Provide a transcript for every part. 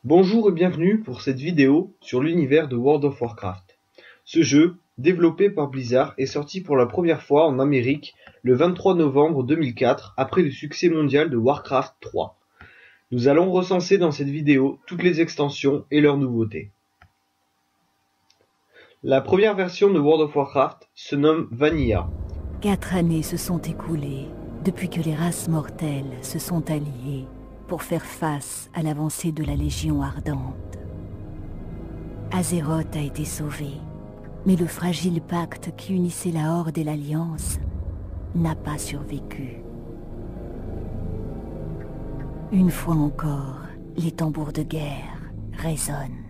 Bonjour et bienvenue pour cette vidéo sur l'univers de World of Warcraft. Ce jeu, développé par Blizzard, est sorti pour la première fois en Amérique le 23 novembre 2004 après le succès mondial de Warcraft 3. Nous allons recenser dans cette vidéo toutes les extensions et leurs nouveautés. La première version de World of Warcraft se nomme Vanilla. 4 années se sont écoulées depuis que les races mortelles se sont alliées pour faire face à l'avancée de la Légion Ardente. Azeroth a été sauvé, mais le fragile pacte qui unissait la Horde et l'Alliance n'a pas survécu. Une fois encore, les tambours de guerre résonnent.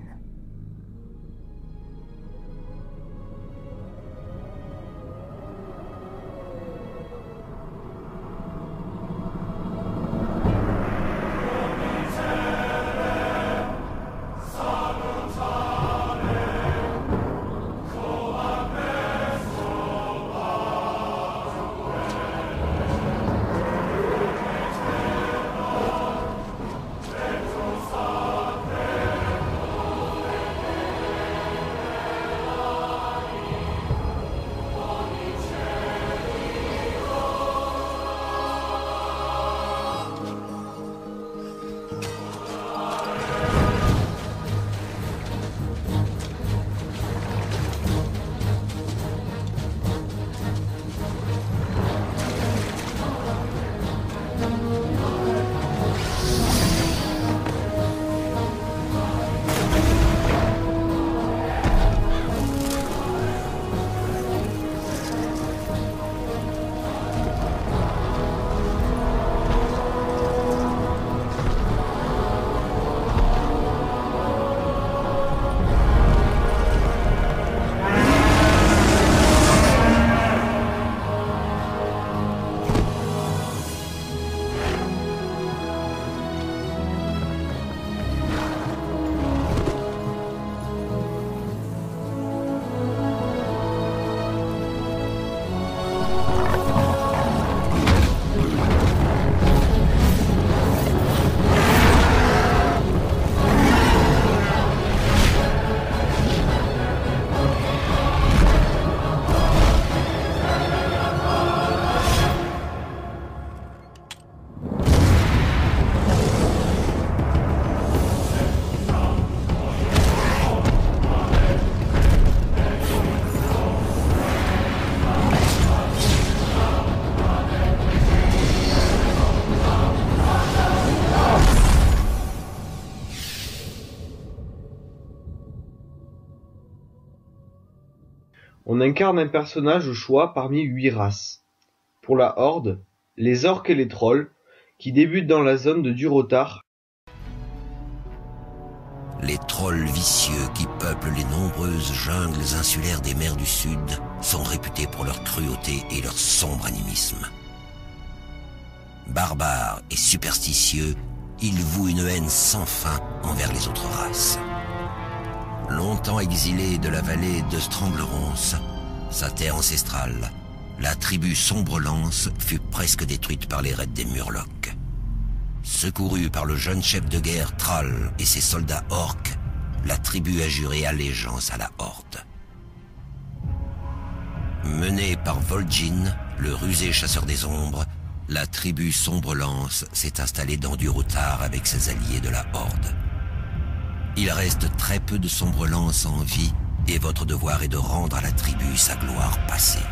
On incarne un personnage au choix parmi 8 races. Pour la Horde, les orques et les trolls, qui débutent dans la zone de Durotar. Les trolls vicieux qui peuplent les nombreuses jungles insulaires des mers du Sud sont réputés pour leur cruauté et leur sombre animisme. Barbares et superstitieux, ils vouent une haine sans fin envers les autres races. Longtemps exilée de la vallée de Stranglerons, sa terre ancestrale, la tribu Sombre-Lance fut presque détruite par les raids des Murlocs. Secourue par le jeune chef de guerre Thrall et ses soldats orques, la tribu a juré allégeance à la Horde. Menée par Vol'jin, le rusé chasseur des ombres, la tribu Sombre-Lance s'est installée dans Durotar avec ses alliés de la Horde. Il reste très peu de Sombre-Lance en vie et votre devoir est de rendre à la tribu sa gloire passée.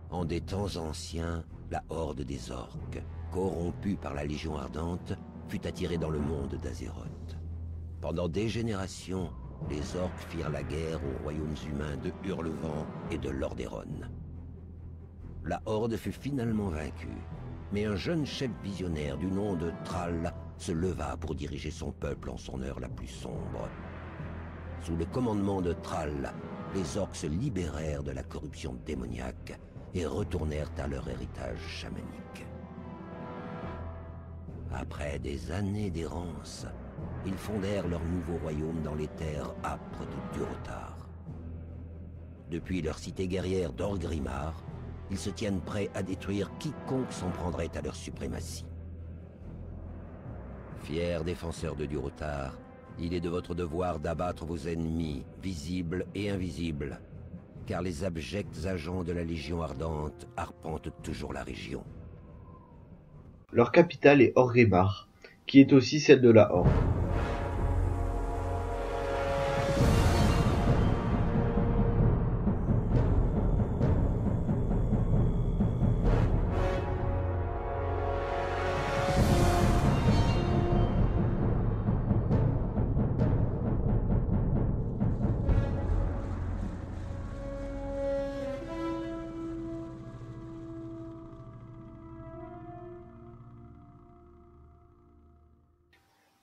En des temps anciens, la Horde des Orques, corrompue par la Légion Ardente, fut attirée dans le monde d'Azeroth. Pendant des générations, les Orques firent la guerre aux royaumes humains de Hurlevent et de Lordaeron. La Horde fut finalement vaincue, mais un jeune chef visionnaire du nom de Thrall se leva pour diriger son peuple en son heure la plus sombre. Sous le commandement de Thrall, les orques se libérèrent de la corruption démoniaque et retournèrent à leur héritage chamanique. Après des années d'errance, ils fondèrent leur nouveau royaume dans les terres âpres de Durotar. Depuis leur cité guerrière d'Orgrimmar, ils se tiennent prêts à détruire quiconque s'en prendrait à leur suprématie. Fiers défenseurs de Durotar, il est de votre devoir d'abattre vos ennemis, visibles et invisibles, car les abjects agents de la Légion Ardente arpentent toujours la région. Leur capitale est Orgrimmar, qui est aussi celle de la Horde.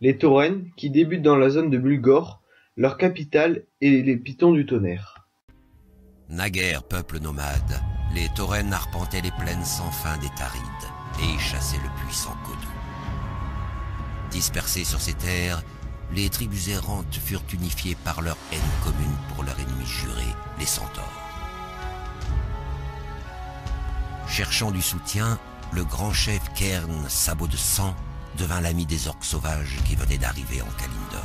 Les taurennes, qui débutent dans la zone de Mulgore, leur capitale est les Pitons du Tonnerre. Naguère peuple nomade, les taurennes arpentaient les plaines sans fin des Tarides et y chassaient le puissant Kodo. Dispersées sur ces terres, les tribus errantes furent unifiées par leur haine commune pour leur ennemi juré, les centaures. Cherchant du soutien, le grand chef Cairn, Sabot de sang, devint l'ami des orques sauvages qui venaient d'arriver en Kalimdor.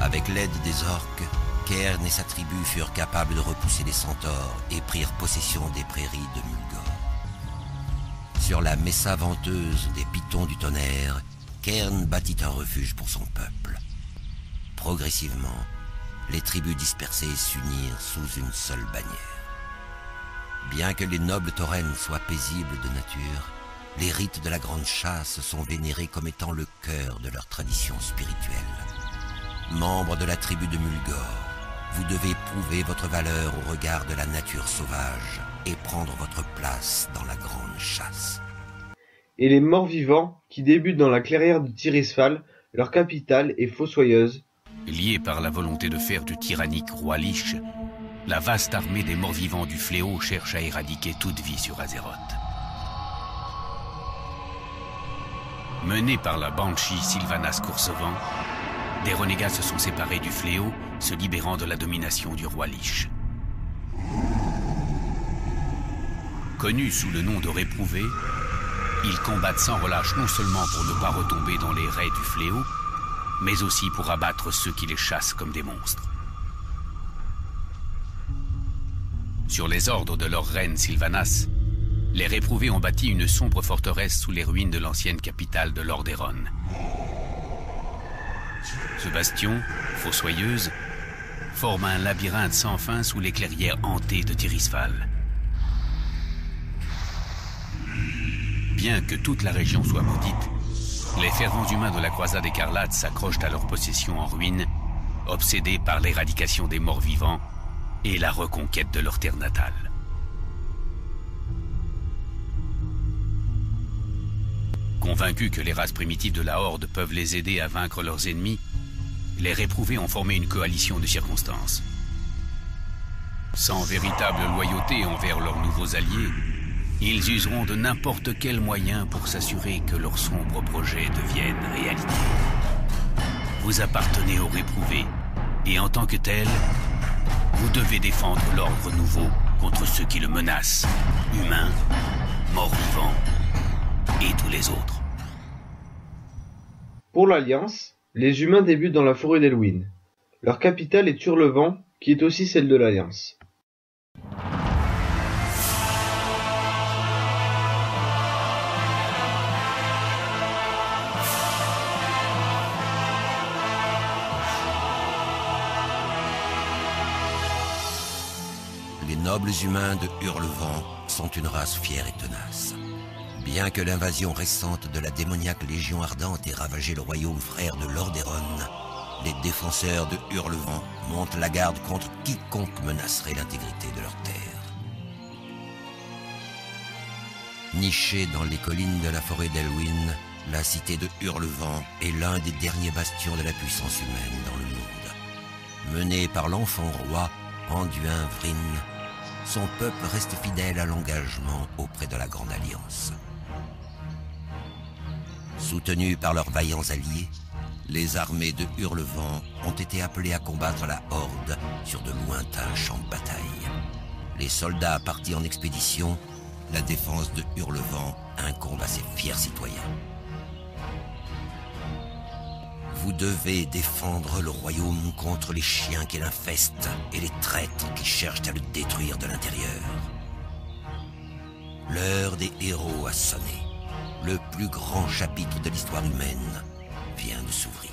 Avec l'aide des orques, Cairn et sa tribu furent capables de repousser les centaures et prirent possession des prairies de Mulgore. Sur la mesa venteuse des Pitons du Tonnerre, Cairn bâtit un refuge pour son peuple. Progressivement, les tribus dispersées s'unirent sous une seule bannière. Bien que les nobles taurennes soient paisibles de nature, les rites de la grande chasse sont vénérés comme étant le cœur de leur tradition spirituelle. Membres de la tribu de Mulgore, vous devez prouver votre valeur au regard de la nature sauvage et prendre votre place dans la grande chasse. Et les morts-vivants, qui débutent dans la clairière de Tirisfal, leur capitale est Fossoyeuse. Liée par la volonté de faire du tyrannique roi Lich, la vaste armée des morts-vivants du fléau cherche à éradiquer toute vie sur Azeroth. Menés par la Banshee Sylvanas Coursevent, des renégats se sont séparés du fléau, se libérant de la domination du roi Lich. Connus sous le nom de Réprouvés, ils combattent sans relâche non seulement pour ne pas retomber dans les raies du fléau, mais aussi pour abattre ceux qui les chassent comme des monstres. Sur les ordres de leur reine Sylvanas, les Réprouvés ont bâti une sombre forteresse sous les ruines de l'ancienne capitale de Lordaeron. Ce bastion, Fossoyeuse, forme un labyrinthe sans fin sous les clairières hantées de Tirisfal. Bien que toute la région soit maudite, les fervents humains de la croisade écarlate s'accrochent à leurs possessions en ruine, obsédés par l'éradication des morts vivants et la reconquête de leur terre natale. Convaincus que les races primitives de la Horde peuvent les aider à vaincre leurs ennemis, les Réprouvés ont formé une coalition de circonstances. Sans véritable loyauté envers leurs nouveaux alliés, ils useront de n'importe quel moyen pour s'assurer que leurs sombres projets deviennent réalité. Vous appartenez aux Réprouvés, et en tant que tel, vous devez défendre l'ordre nouveau contre ceux qui le menacent, humains, morts-vivants et tous les autres. Pour l'Alliance, les humains débutent dans la forêt d'Elwyn. Leur capitale est Hurlevent, qui est aussi celle de l'Alliance. Les nobles humains de Hurlevent sont une race fière et tenace. Bien que l'invasion récente de la démoniaque Légion Ardente ait ravagé le royaume frère de Lordaeron, les défenseurs de Hurlevent montent la garde contre quiconque menacerait l'intégrité de leur terre. Nichée dans les collines de la forêt d'Elwyn, la cité de Hurlevent est l'un des derniers bastions de la puissance humaine dans le monde. Menée par l'enfant roi, Anduin Vryn, son peuple reste fidèle à l'engagement auprès de la Grande Alliance. Soutenus par leurs vaillants alliés, Les armées de Hurlevent ont été appelées à combattre la Horde sur de lointains champs de bataille. Les soldats partis en expédition, la défense de Hurlevent incombe à ses fiers citoyens. Vous devez défendre le royaume contre les chiens qui l'infestent et les traîtres qui cherchent à le détruire de l'intérieur. L'heure des héros a sonné. Le plus grand chapitre de l'histoire humaine vient de s'ouvrir.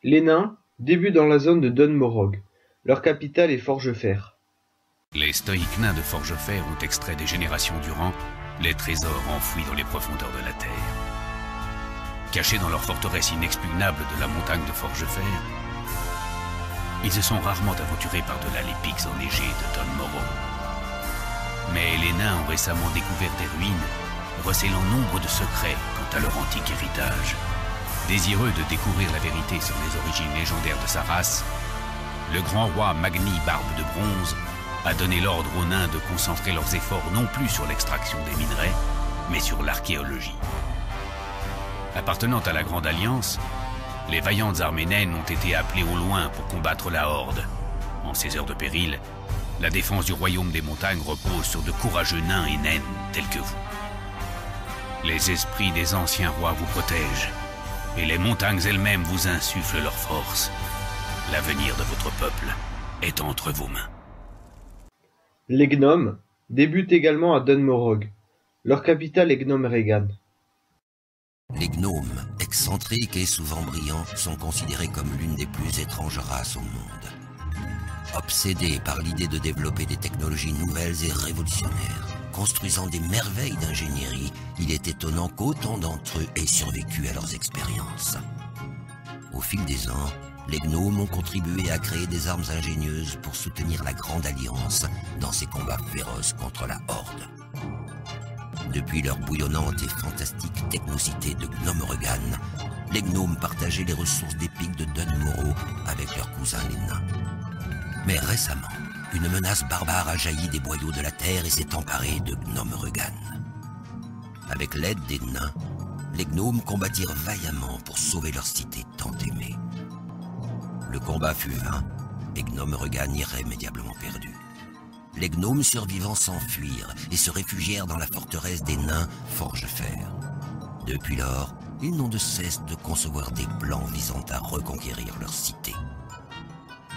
Les nains débutent dans la zone de Dun Morog. Leur capitale est Forgefer. Les stoïques nains de Forgefer ont extrait des générations durant les trésors enfouis dans les profondeurs de la terre. Cachés dans leur forteresse inexpugnable de la montagne de Forgefer, ils se sont rarement aventurés par-delà les pics enneigés de Dun Morog. Mais les nains ont récemment découvert des ruines, recélant nombre de secrets quant à leur antique héritage. Désireux de découvrir la vérité sur les origines légendaires de sa race, le grand roi Magni Barbe de Bronze a donné l'ordre aux nains de concentrer leurs efforts non plus sur l'extraction des minerais, mais sur l'archéologie. Appartenant à la Grande Alliance, les vaillantes armées naines ont été appelées au loin pour combattre la Horde. En ces heures de péril, la défense du royaume des montagnes repose sur de courageux nains et naines tels que vous. Les esprits des anciens rois vous protègent, et les montagnes elles-mêmes vous insufflent leur force. L'avenir de votre peuple est entre vos mains. Les gnomes débutent également à Dun Morog. Leur capitale est Gnomeregan. Les gnomes, excentriques et souvent brillants, sont considérés comme l'une des plus étranges races au monde. Obsédés par l'idée de développer des technologies nouvelles et révolutionnaires, construisant des merveilles d'ingénierie, il est étonnant qu'autant d'entre eux aient survécu à leurs expériences. Au fil des ans, les gnomes ont contribué à créer des armes ingénieuses pour soutenir la Grande Alliance dans ses combats féroces contre la Horde. Depuis leur bouillonnante et fantastique technocité de Gnomeregan, les gnomes partageaient les ressources d'épiques de Dun Morog avec leurs cousins les nains. Mais récemment, une menace barbare a jailli des boyaux de la terre et s'est emparée de Gnomeregan. Avec l'aide des nains, les gnomes combattirent vaillamment pour sauver leur cité tant aimée. Le combat fut vain et Gnomeregan irrémédiablement perdu. Les gnomes survivants s'enfuirent et se réfugièrent dans la forteresse des nains Forgefer. Depuis lors, ils n'ont de cesse de concevoir des plans visant à reconquérir leur cité.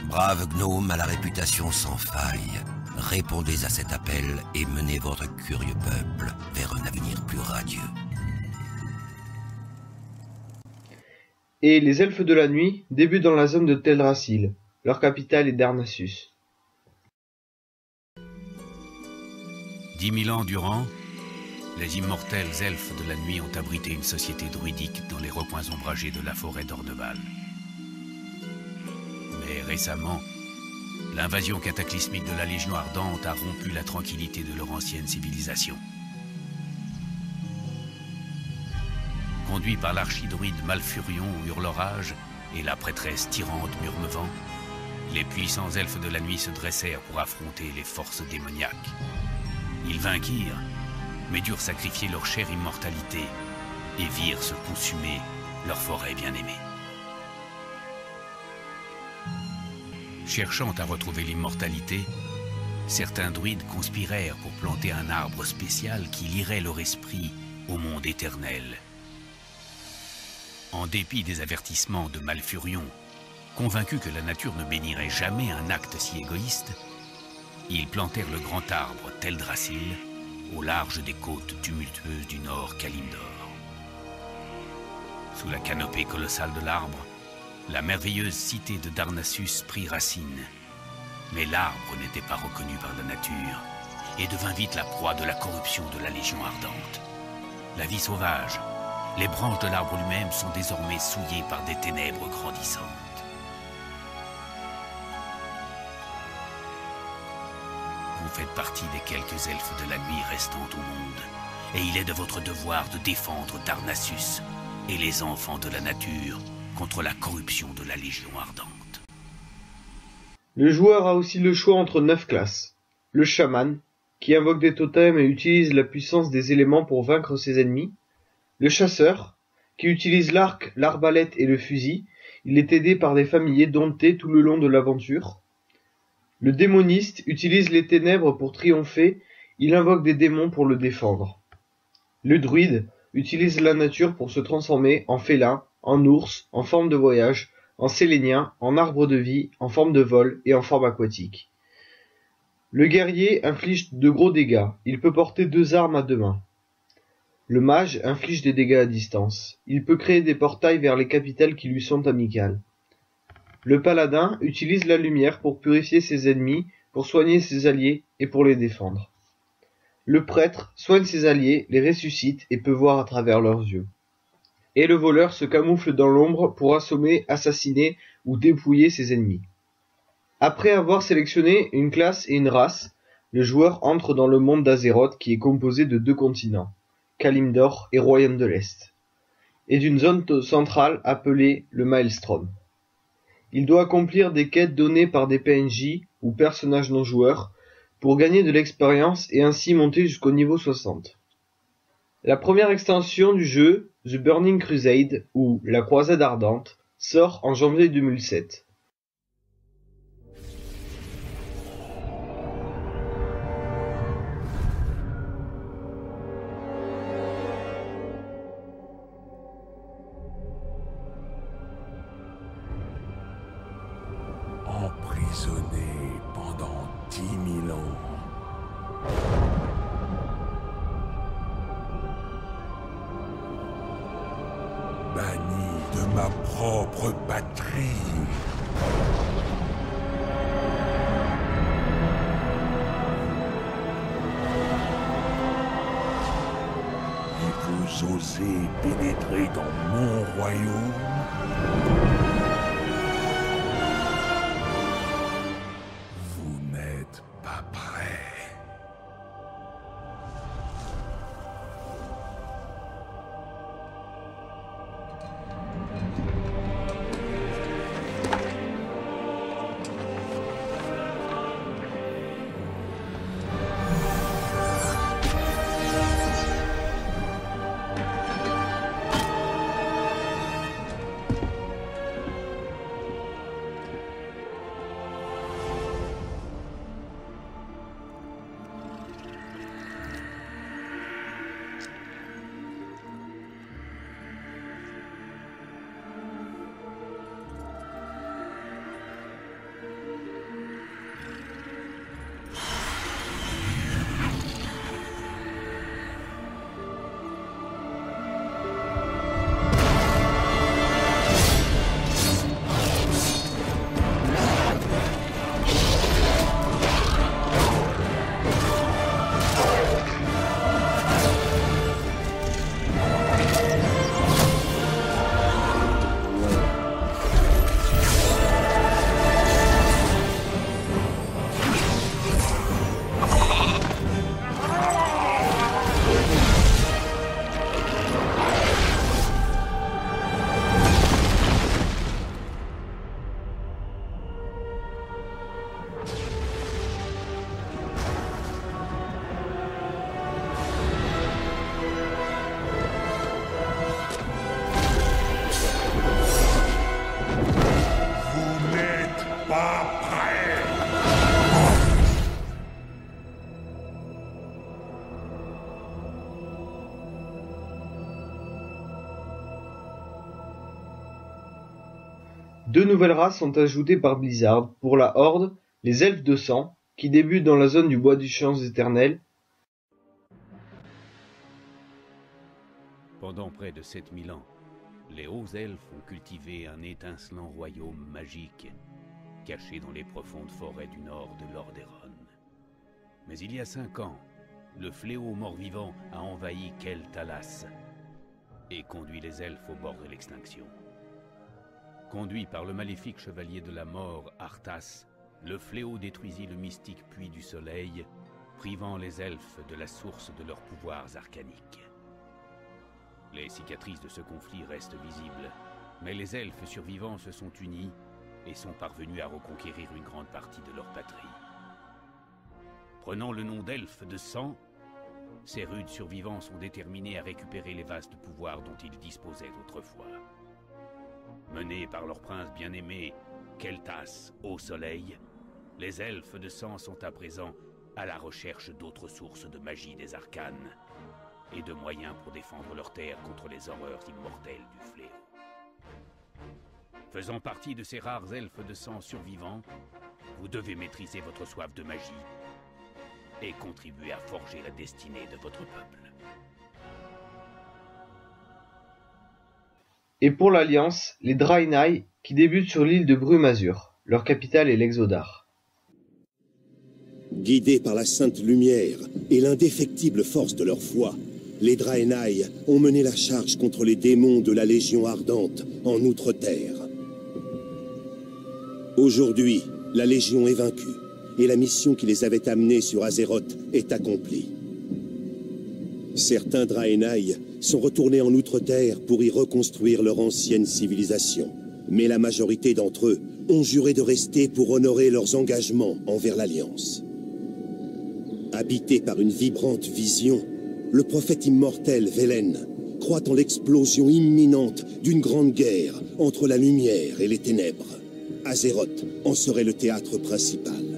Braves gnomes à la réputation sans faille, répondez à cet appel et menez votre curieux peuple vers un avenir plus radieux. Et les elfes de la nuit débutent dans la zone de Teldrassil. Leur capitale est Darnassus. 10 000 ans durant, les immortels elfes de la nuit ont abrité une société druidique dans les recoins ombragés de la forêt d'Orneval. Mais récemment, l'invasion cataclysmique de la Légion Ardente a rompu la tranquillité de leur ancienne civilisation. Conduits par l'archidruide Malfurion Hurlorage et la prêtresse tyrante Murmevant, les puissants elfes de la nuit se dressèrent pour affronter les forces démoniaques. Ils vainquirent, mais durent sacrifier leur chère immortalité et virent se consumer leur forêt bien-aimée. Cherchant à retrouver l'immortalité, certains druides conspirèrent pour planter un arbre spécial qui lierait leur esprit au monde éternel. En dépit des avertissements de Malfurion, convaincus que la nature ne bénirait jamais un acte si égoïste, ils plantèrent le grand arbre Teldrassil au large des côtes tumultueuses du nord Kalimdor. Sous la canopée colossale de l'arbre, la merveilleuse cité de Darnassus prit racine. Mais l'arbre n'était pas reconnu par la nature et devint vite la proie de la corruption de la Légion Ardente. La vie sauvage, les branches de l'arbre lui-même sont désormais souillées par des ténèbres grandissantes. Vous faites partie des quelques elfes de la nuit restants au monde, et il est de votre devoir de défendre Darnassus et les enfants de la nature contre la corruption de la Légion Ardente. Le joueur a aussi le choix entre 9 classes. Le chaman, qui invoque des totems et utilise la puissance des éléments pour vaincre ses ennemis. Le chasseur, qui utilise l'arc, l'arbalète et le fusil, il est aidé par des familiers domptés tout le long de l'aventure. Le démoniste utilise les ténèbres pour triompher, il invoque des démons pour le défendre. Le druide utilise la nature pour se transformer en félin, en ours, en forme de voyage, en sélénien, en arbre de vie, en forme de vol et en forme aquatique. Le guerrier inflige de gros dégâts, il peut porter 2 armes à 2 mains. Le mage inflige des dégâts à distance, il peut créer des portails vers les capitales qui lui sont amicales. Le paladin utilise la lumière pour purifier ses ennemis, pour soigner ses alliés et pour les défendre. Le prêtre soigne ses alliés, les ressuscite et peut voir à travers leurs yeux. Et le voleur se camoufle dans l'ombre pour assommer, assassiner ou dépouiller ses ennemis. Après avoir sélectionné une classe et une race, le joueur entre dans le monde d'Azeroth qui est composé de 2 continents, Kalimdor et Royaume de l'Est, et d'une zone centrale appelée le Maelstrom. Il doit accomplir des quêtes données par des PNJ ou personnages non joueurs pour gagner de l'expérience et ainsi monter jusqu'au niveau 60. La première extension du jeu, The Burning Crusade ou La Croisade Ardente, sort en janvier 2007. Emprisonné pendant 10 000 ans. Banni de ma propre patrie. Et vous osez pénétrer dans mon royaume? Pas prêt. Deux nouvelles races sont ajoutées par Blizzard pour la Horde, les Elfes de sang, qui débutent dans la zone du Bois du Champs éternels. Pendant près de 7000 ans, les hauts elfes ont cultivé un étincelant royaume magique, caché dans les profondes forêts du nord de Lordaeron. Mais il y a 5 ans, le fléau mort-vivant a envahi Kel Talas et conduit les elfes au bord de l'extinction. Conduit par le maléfique chevalier de la mort, Arthas, le fléau détruisit le mystique puits du soleil, privant les elfes de la source de leurs pouvoirs arcaniques. Les cicatrices de ce conflit restent visibles, mais les elfes survivants se sont unis et sont parvenus à reconquérir une grande partie de leur patrie. Prenant le nom d'elfes de sang, Ces rudes survivants sont déterminés à récupérer les vastes pouvoirs dont ils disposaient autrefois. Menés par leur prince bien-aimé, Keltas, au soleil, les elfes de sang sont à présent à la recherche d'autres sources de magie des arcanes et de moyens pour défendre leur terre contre les horreurs immortelles du fléau. Faisant partie de ces rares elfes de sang survivants, vous devez maîtriser votre soif de magie et contribuer à forger la destinée de votre peuple. Et pour l'Alliance, les Draenei qui débutent sur l'île de Brume-Azur. Leur capitale est l'Exodar. Guidés par la Sainte Lumière et l'indéfectible force de leur foi, les Draenei ont mené la charge contre les démons de la Légion Ardente en Outre-Terre. Aujourd'hui, la Légion est vaincue et la mission qui les avait amenés sur Azeroth est accomplie. Certains Draenei sont retournés en Outre-Terre pour y reconstruire leur ancienne civilisation, mais la majorité d'entre eux ont juré de rester pour honorer leurs engagements envers l'Alliance. Habité par une vibrante vision, le prophète immortel Velen croit en l'explosion imminente d'une grande guerre entre la lumière et les ténèbres. Azeroth en serait le théâtre principal.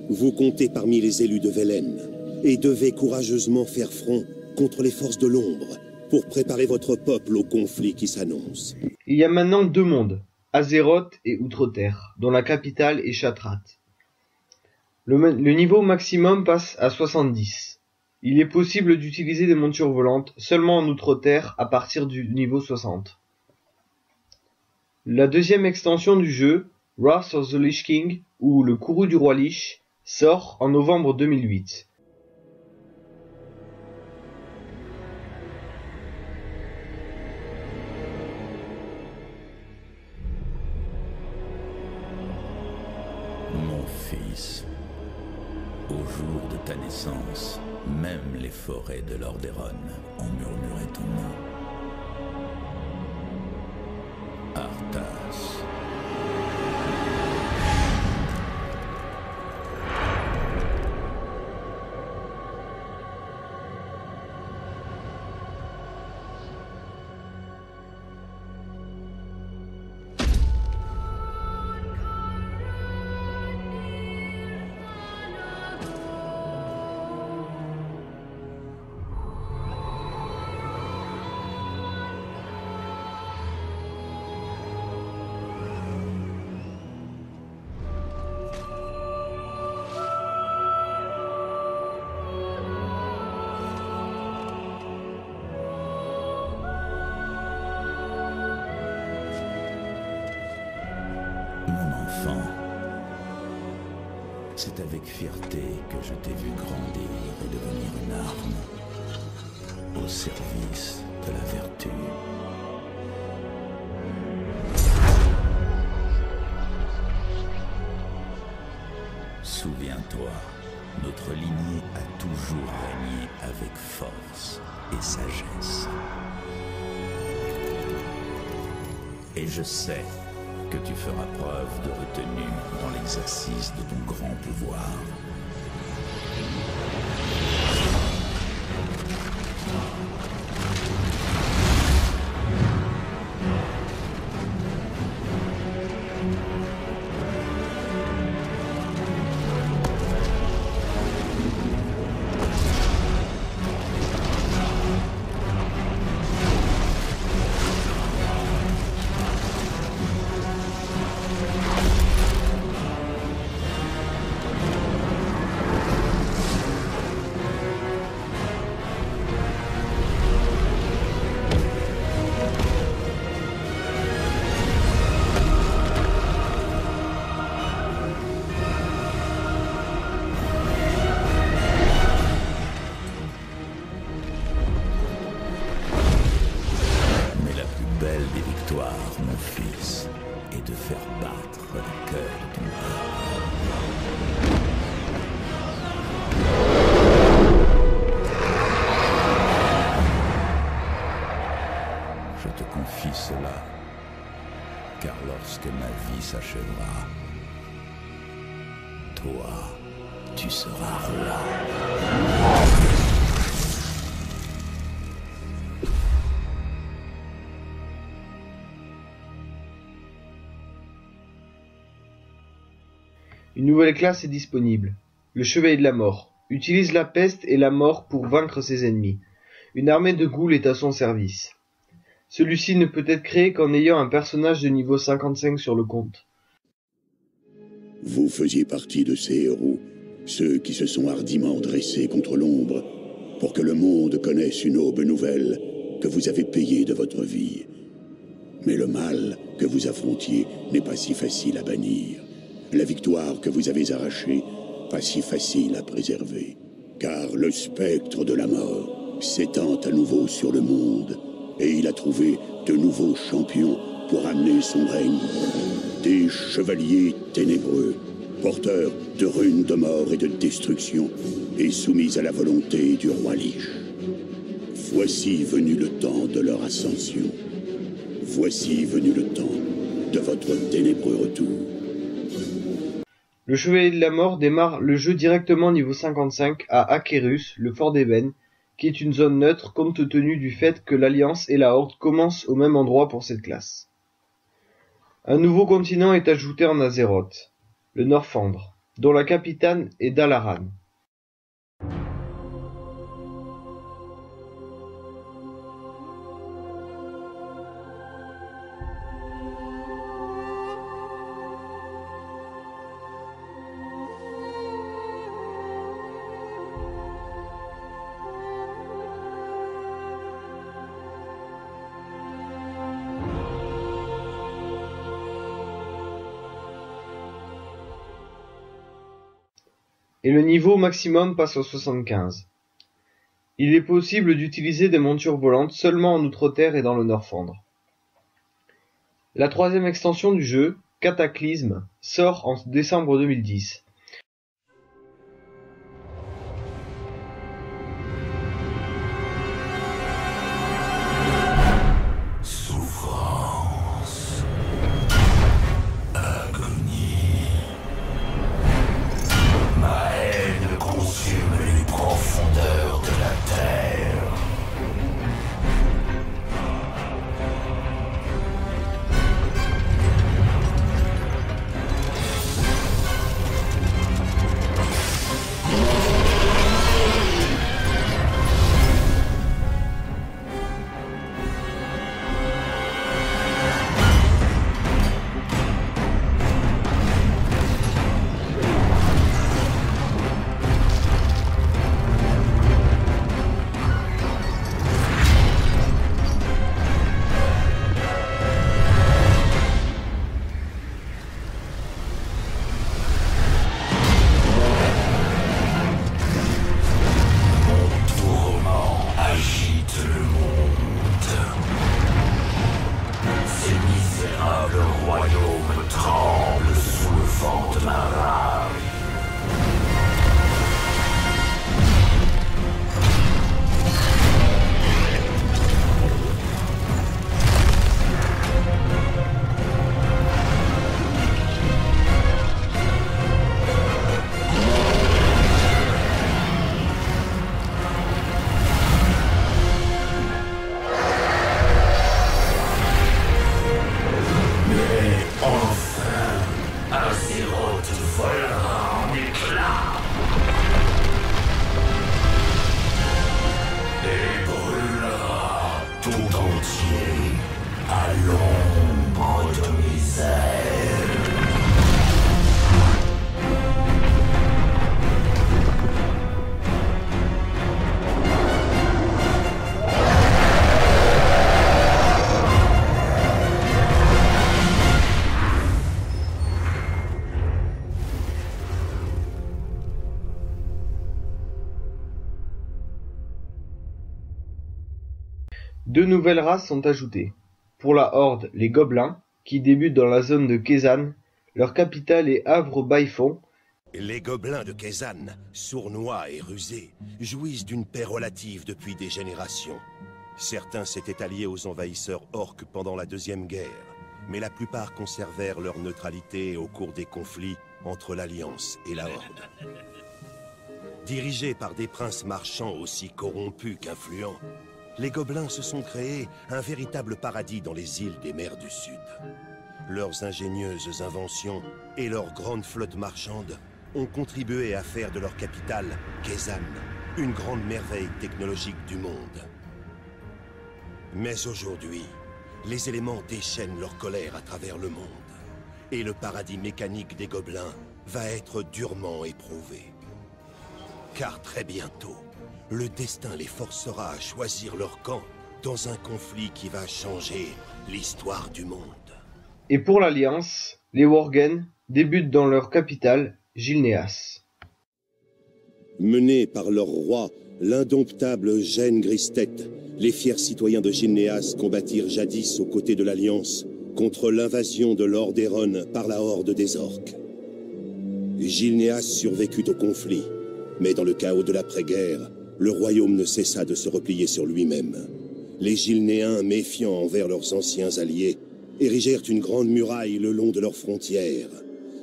Vous comptez parmi les élus de Velen et devez courageusement faire front contre les forces de l'ombre pour préparer votre peuple au conflit qui s'annonce. Il y a maintenant deux mondes, Azeroth et Outre-Terre, dont la capitale est Shattrath. Le niveau maximum passe à 70. Il est possible d'utiliser des montures volantes seulement en Outre-Terre à partir du niveau 60. La deuxième extension du jeu, Wrath of the Lich King, ou le Courroux du roi Lich, sort en novembre 2008. Mon fils, au jour de ta naissance, même les forêts de Lordaeron ont murmuré ton nom. Arthas. C'est avec fierté que je t'ai vu grandir et devenir une arme au service de la vertu. Souviens-toi, notre lignée a toujours régné avec force et sagesse. Et je sais que tu feras preuve de retenue dans l'exercice de ton grand pouvoir. tu seras roi. Une nouvelle classe est disponible. Le Chevalier de la Mort. Utilise la peste et la mort pour vaincre ses ennemis. Une armée de ghouls est à son service. Celui-ci ne peut être créé qu'en ayant un personnage de niveau 55 sur le compte. Vous faisiez partie de ces héros, ceux qui se sont hardiment dressés contre l'ombre, pour que le monde connaisse une aube nouvelle que vous avez payée de votre vie. Mais le mal que vous affrontiez n'est pas si facile à bannir. La victoire que vous avez arrachée, pas si facile à préserver. Car le spectre de la mort s'étend à nouveau sur le monde, et il a trouvé de nouveaux champions pour amener son règne. Des chevaliers ténébreux, porteurs de runes de mort et de destruction, et soumis à la volonté du roi Lich. Voici venu le temps de leur ascension. Voici venu le temps de votre ténébreux retour. Le Chevalier de la Mort démarre le jeu directement niveau 55 à Akerus, le Fort d'Eben, qui est une zone neutre compte tenu du fait que l'Alliance et la Horde commencent au même endroit pour cette classe. Un nouveau continent est ajouté en Azeroth, le Northrend, dont la capitale est Dalaran. Et le niveau maximum passe au 75. Il est possible d'utiliser des montures volantes seulement en Outre-Terre et dans le Northrend. La troisième extension du jeu, Cataclysme, sort en décembre 2010. Souffrance, agonie, ma haine consume les profondeurs de la terre. Deux nouvelles races sont ajoutées. Pour la Horde, les Gobelins, qui débutent dans la zone de Kezan, leur capitale est Havre-Baifon. Les gobelins de Kezan, sournois et rusés, jouissent d'une paix relative depuis des générations. Certains s'étaient alliés aux envahisseurs orques pendant la Deuxième Guerre, mais la plupart conservèrent leur neutralité au cours des conflits entre l'Alliance et la Horde. Dirigés par des princes marchands aussi corrompus qu'influents, les gobelins se sont créés un véritable paradis dans les îles des mers du Sud. Leurs ingénieuses inventions et leur grande flotte marchande ont contribué à faire de leur capitale, Kezan, une grande merveille technologique du monde. Mais aujourd'hui, les éléments déchaînent leur colère à travers le monde, et le paradis mécanique des gobelins va être durement éprouvé. Car très bientôt, le destin les forcera à choisir leur camp dans un conflit qui va changer l'histoire du monde. Et pour l'Alliance, les Worgen débutent dans leur capitale, Gilneas. Menés par leur roi, l'indomptable Gêne Gristet, les fiers citoyens de Gilneas combattirent jadis aux côtés de l'Alliance contre l'invasion de Lordaeron par la horde des orques. Gilneas survécut au conflit, mais dans le chaos de l'après-guerre, le royaume ne cessa de se replier sur lui-même. Les Gilnéens, méfiants envers leurs anciens alliés, érigèrent une grande muraille le long de leurs frontières.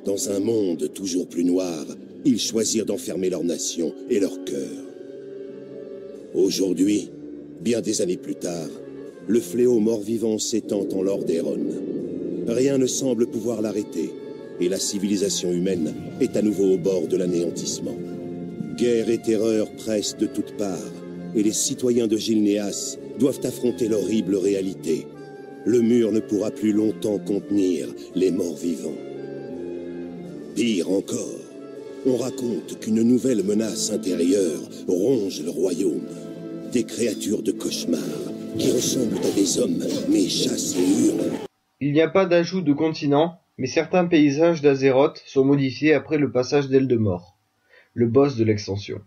Dans un monde toujours plus noir, ils choisirent d'enfermer leur nation et leur cœur. Aujourd'hui, bien des années plus tard, le fléau mort-vivant s'étend en Lordaeron. Rien ne semble pouvoir l'arrêter, et la civilisation humaine est à nouveau au bord de l'anéantissement. Guerre et terreur pressent de toutes parts, et les citoyens de Gilneas doivent affronter l'horrible réalité. Le mur ne pourra plus longtemps contenir les morts vivants. Pire encore, on raconte qu'une nouvelle menace intérieure ronge le royaume. Des créatures de cauchemar qui ressemblent à des hommes, mais chassent et hurlent. Il n'y a pas d'ajout de continent, mais certains paysages d'Azeroth sont modifiés après le passage d'Eldemort, le boss de l'extension.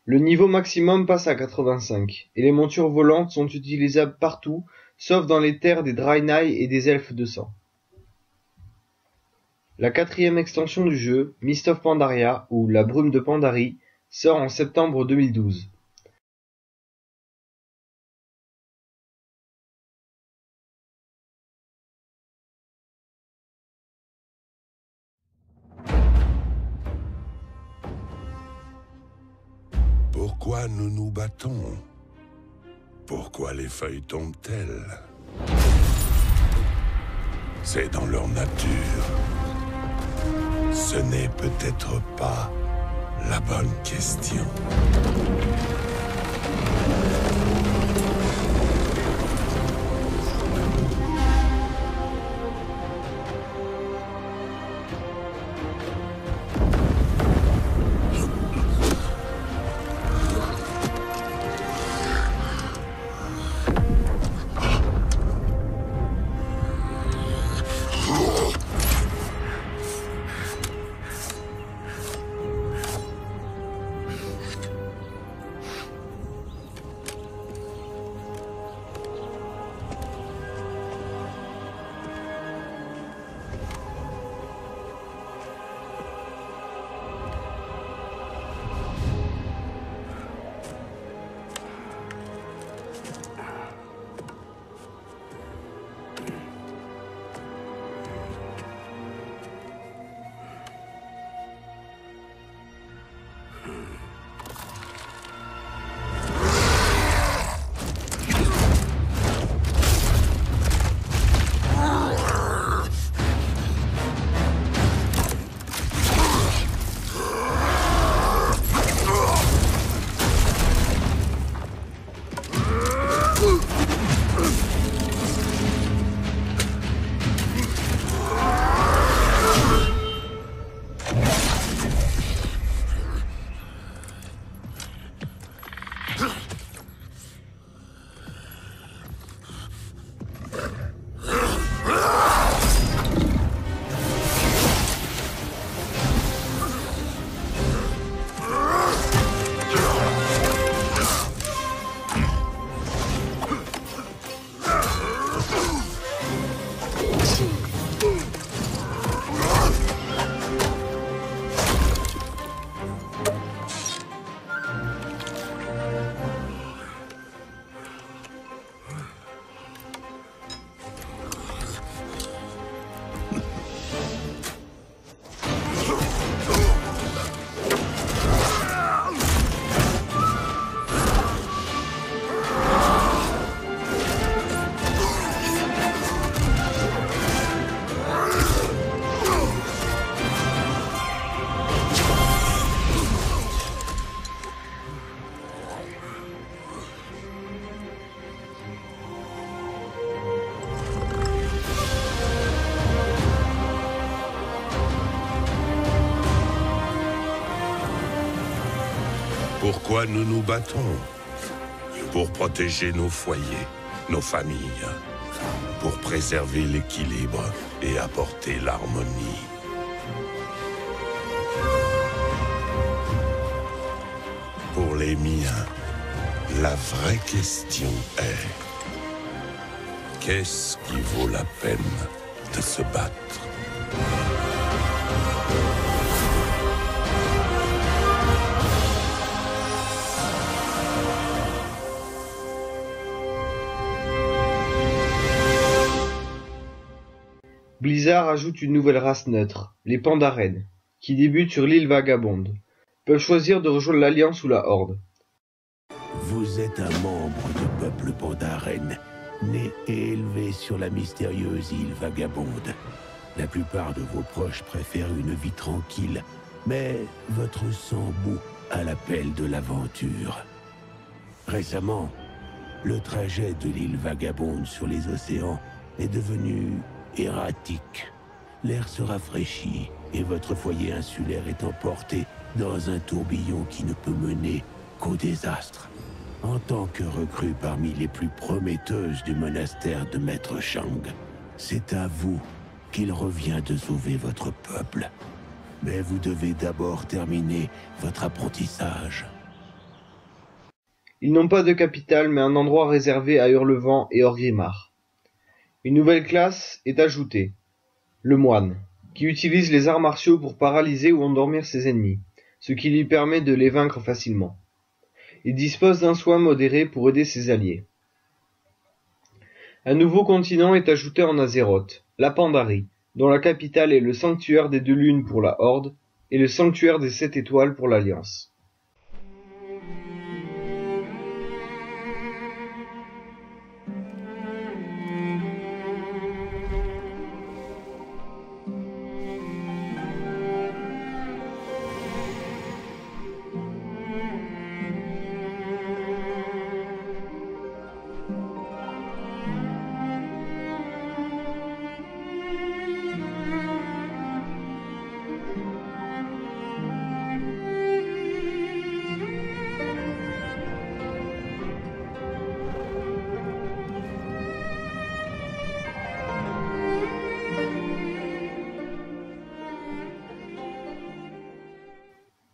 Le niveau maximum passe à 85, et les montures volantes sont utilisables partout, sauf dans les terres des Draenei et des Elfes de sang. La 4e extension du jeu, Mist of Pandaria, ou La Brume de Pandarie, sort en septembre 2012. Pourquoi nous nous battons? Pourquoi les feuilles tombent-elles? C'est dans leur nature. Ce n'est peut-être pas la bonne question. Pourquoi nous nous battons? Pour protéger nos foyers, nos familles, pour préserver l'équilibre et apporter l'harmonie. Pour les miens, la vraie question est: qu'est-ce qui vaut la peine de se battre? Blizzard ajoute une nouvelle race neutre, les Pandaren, qui débutent sur l'île Vagabonde. Peuvent choisir de rejoindre l'Alliance ou la Horde. Vous êtes un membre du peuple Pandaren, né et élevé sur la mystérieuse île Vagabonde. La plupart de vos proches préfèrent une vie tranquille, mais votre sang bout à l'appel de l'aventure. Récemment, le trajet de l'île Vagabonde sur les océans est devenu erratique. L'air se rafraîchit et votre foyer insulaire est emporté dans un tourbillon qui ne peut mener qu'au désastre. En tant que recrue parmi les plus prometteuses du monastère de Maître Shang, c'est à vous qu'il revient de sauver votre peuple. Mais vous devez d'abord terminer votre apprentissage. Ils n'ont pas de capitale, mais un endroit réservé à Hurlevent et Orgrimmar. Une nouvelle classe est ajoutée, le moine, qui utilise les arts martiaux pour paralyser ou endormir ses ennemis, ce qui lui permet de les vaincre facilement. Il dispose d'un soin modéré pour aider ses alliés. Un nouveau continent est ajouté en Azeroth, la Pandarie, dont la capitale est le sanctuaire des 2 lunes pour la Horde et le sanctuaire des 7 étoiles pour l'Alliance.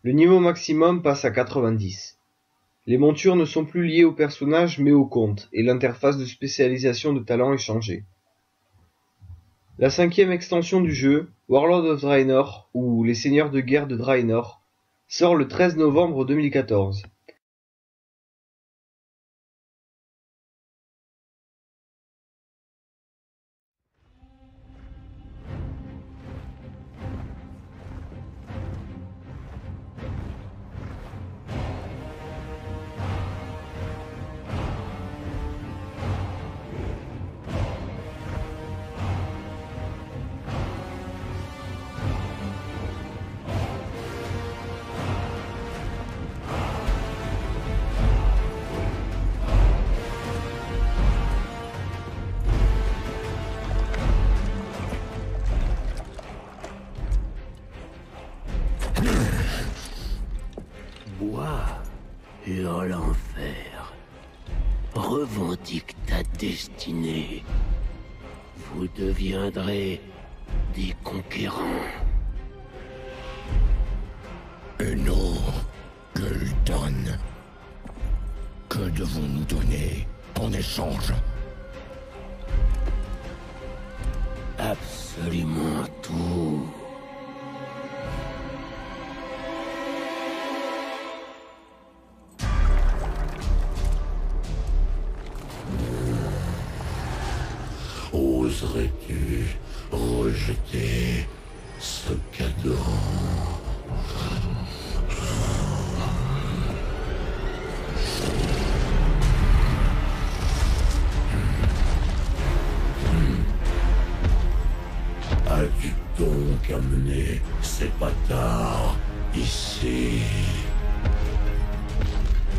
Le niveau maximum passe à 90. Les montures ne sont plus liées au personnage mais au compte, et l'interface de spécialisation de talent est changée. La 5e extension du jeu, Warlord of Draenor, ou Les Seigneurs de Guerre de Draenor, sort le 13 novembre 2014. Hurle l'enfer. Revendique ta destinée. Vous deviendrez des conquérants. Et nous, Gul'dan, que devons-nous donner en échange? Absolument tout. Oserais-tu rejeter ce cadeau? As-tu donc amené ces bâtards ici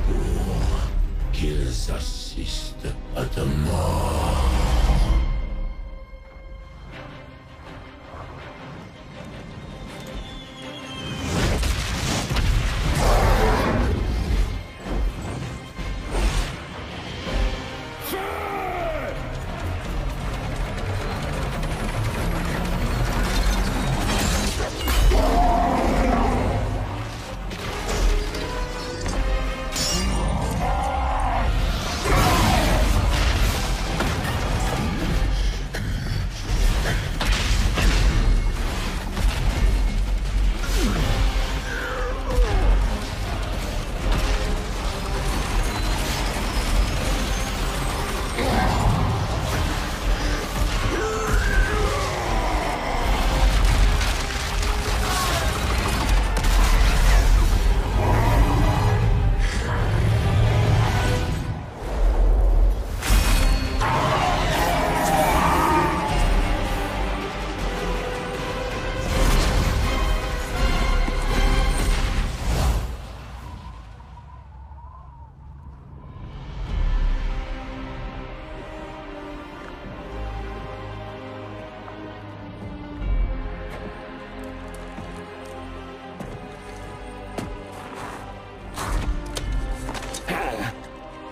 pour qu'ils assistent à ta mort?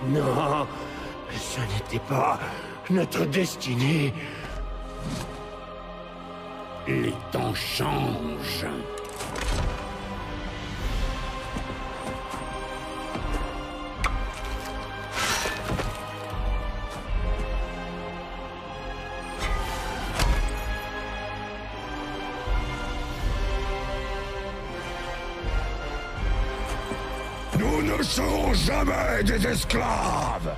Non, ce n'était pas notre destinée. Les temps changent. Nous ne serons jamais des esclaves!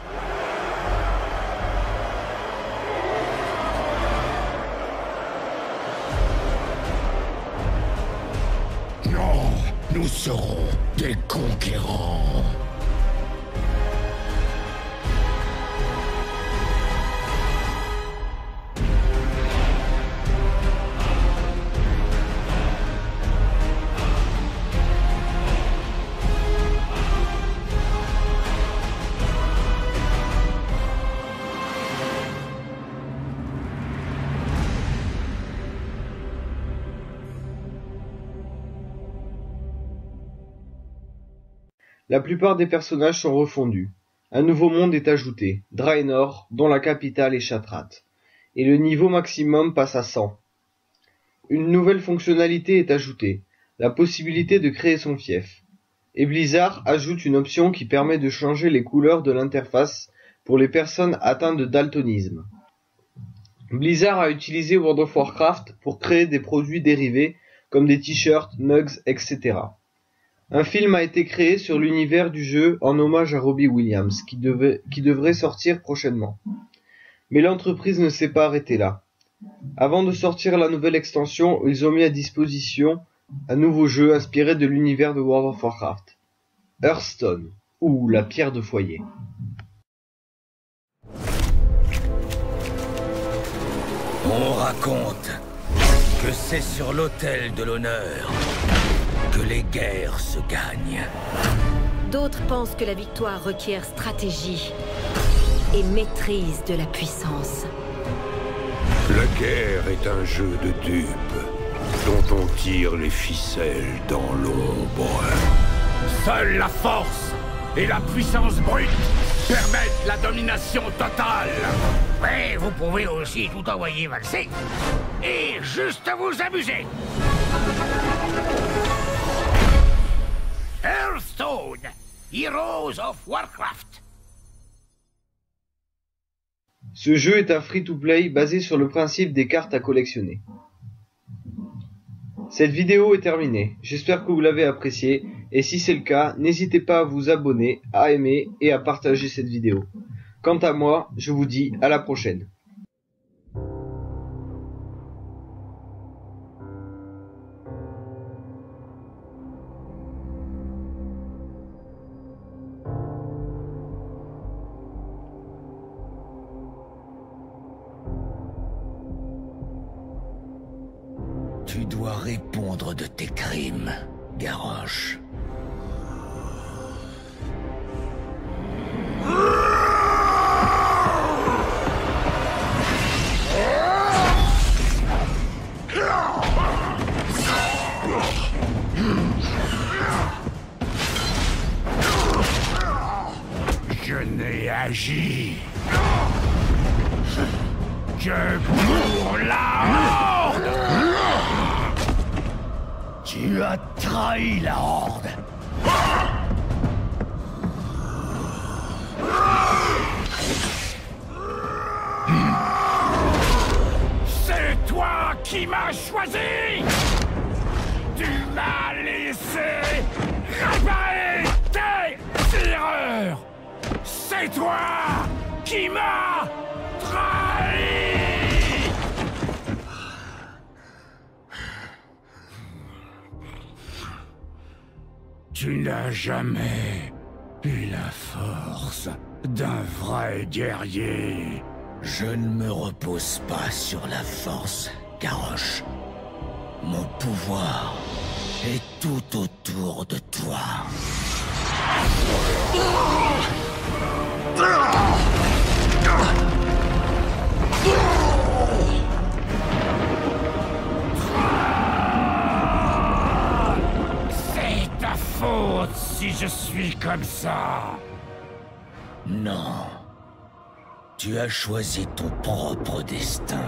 Non, nous serons des conquérants. La plupart des personnages sont refondus. Un nouveau monde est ajouté, Draenor, dont la capitale est Shattrath, et le niveau maximum passe à 100. Une nouvelle fonctionnalité est ajoutée, la possibilité de créer son fief. Et Blizzard ajoute une option qui permet de changer les couleurs de l'interface pour les personnes atteintes de daltonisme. Blizzard a utilisé World of Warcraft pour créer des produits dérivés comme des t-shirts, mugs, etc. Un film a été créé sur l'univers du jeu en hommage à Robbie Williams, qui devrait sortir prochainement. Mais l'entreprise ne s'est pas arrêtée là. Avant de sortir la nouvelle extension, ils ont mis à disposition un nouveau jeu inspiré de l'univers de World of Warcraft. Hearthstone, ou la pierre de foyer. On raconte que c'est sur l'autel de l'honneur que les guerres se gagnent. D'autres pensent que la victoire requiert stratégie et maîtrise de la puissance. La guerre est un jeu de dupes dont on tire les ficelles dans l'ombre. Seule la force et la puissance brute permettent la domination totale. Oui, vous pouvez aussi tout envoyer valser et juste vous amuser. Hearthstone, Heroes of Warcraft. Ce jeu est un free-to-play basé sur le principe des cartes à collectionner. Cette vidéo est terminée, j'espère que vous l'avez appréciée, et si c'est le cas, n'hésitez pas à vous abonner, à aimer et à partager cette vidéo. Quant à moi, je vous dis à la prochaine. Tu dois répondre de tes crimes, Garrosh. Je n'ai agi que pour la Horde. Tu as trahi la Horde. C'est toi qui m'as choisi. Tu m'as laissé réparer tes erreurs. C'est toi qui m'as trahi. Tu n'as jamais eu la force d'un vrai guerrier. Je ne me repose pas sur la force, Garrosh. Mon pouvoir est tout autour de toi. C'est ta faute si je suis comme ça. Non. Tu as choisi ton propre destin.